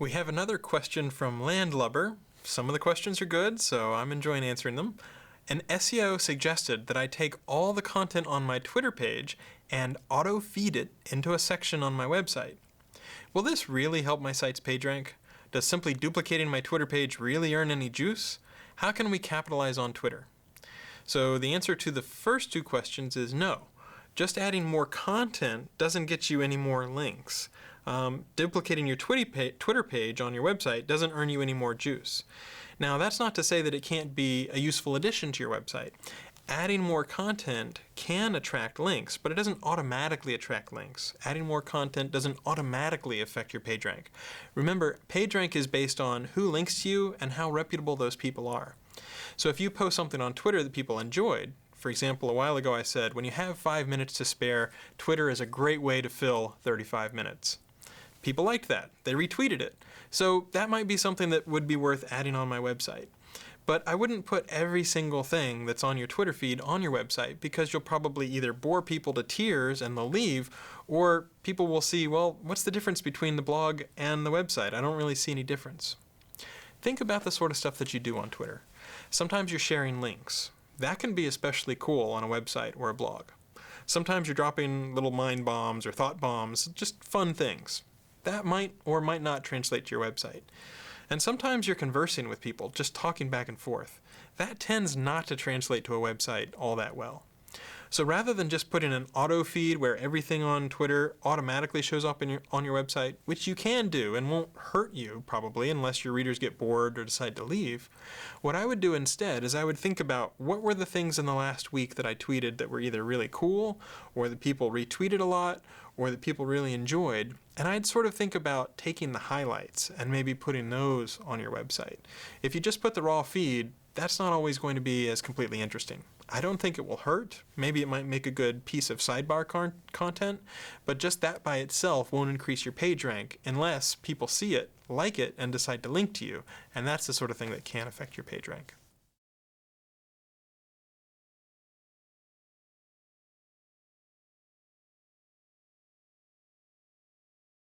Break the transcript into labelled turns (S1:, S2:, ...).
S1: We have another question from Lubber. Some of the questions are good, so I'm enjoying answering them. An SEO suggested that I take all the content on my Twitter page and auto-feed it into a section on my website. Will this really help my site's PageRank? Does simply duplicating my Twitter page really earn any juice? How can we capitalize on Twitter? So the answer to the first two questions is no. Just adding more content doesn't get you any more links. Duplicating your Twitter page on your website doesn't earn you any more juice. Now, that's not to say that it can't be a useful addition to your website. Adding more content can attract links, but it doesn't automatically attract links. Adding more content doesn't automatically affect your PageRank. Remember, PageRank is based on who links to you and how reputable those people are. So if you post something on Twitter that people enjoyed, for example, a while ago I said, when you have 5 minutes to spare, Twitter is a great way to fill 35 minutes. People liked that. They retweeted it. So that might be something that would be worth adding on my website. But I wouldn't put every single thing that's on your Twitter feed on your website, because you'll probably either bore people to tears and they'll leave, or people will see, well, what's the difference between the blog and the website? I don't really see any difference. Think about the sort of stuff that you do on Twitter. Sometimes you're sharing links. That can be especially cool on a website or a blog. Sometimes you're dropping little mind bombs or thought bombs, just fun things. That might or might not translate to your website. And sometimes you're conversing with people, just talking back and forth. That tends not to translate to a website all that well. So rather than just putting an auto feed where everything on Twitter automatically shows up on your website, which you can do and won't hurt you probably unless your readers get bored or decide to leave, what I would do instead is I would think about what were the things in the last week that I tweeted that were either really cool, or that people retweeted a lot, or that people really enjoyed, and I'd sort of think about taking the highlights and maybe putting those on your website. If you just put the raw feed, that's not always going to be as completely interesting. I don't think it will hurt. Maybe it might make a good piece of sidebar content, but just that by itself won't increase your PageRank unless people see it, like it, and decide to link to you, and that's the sort of thing that can affect your PageRank.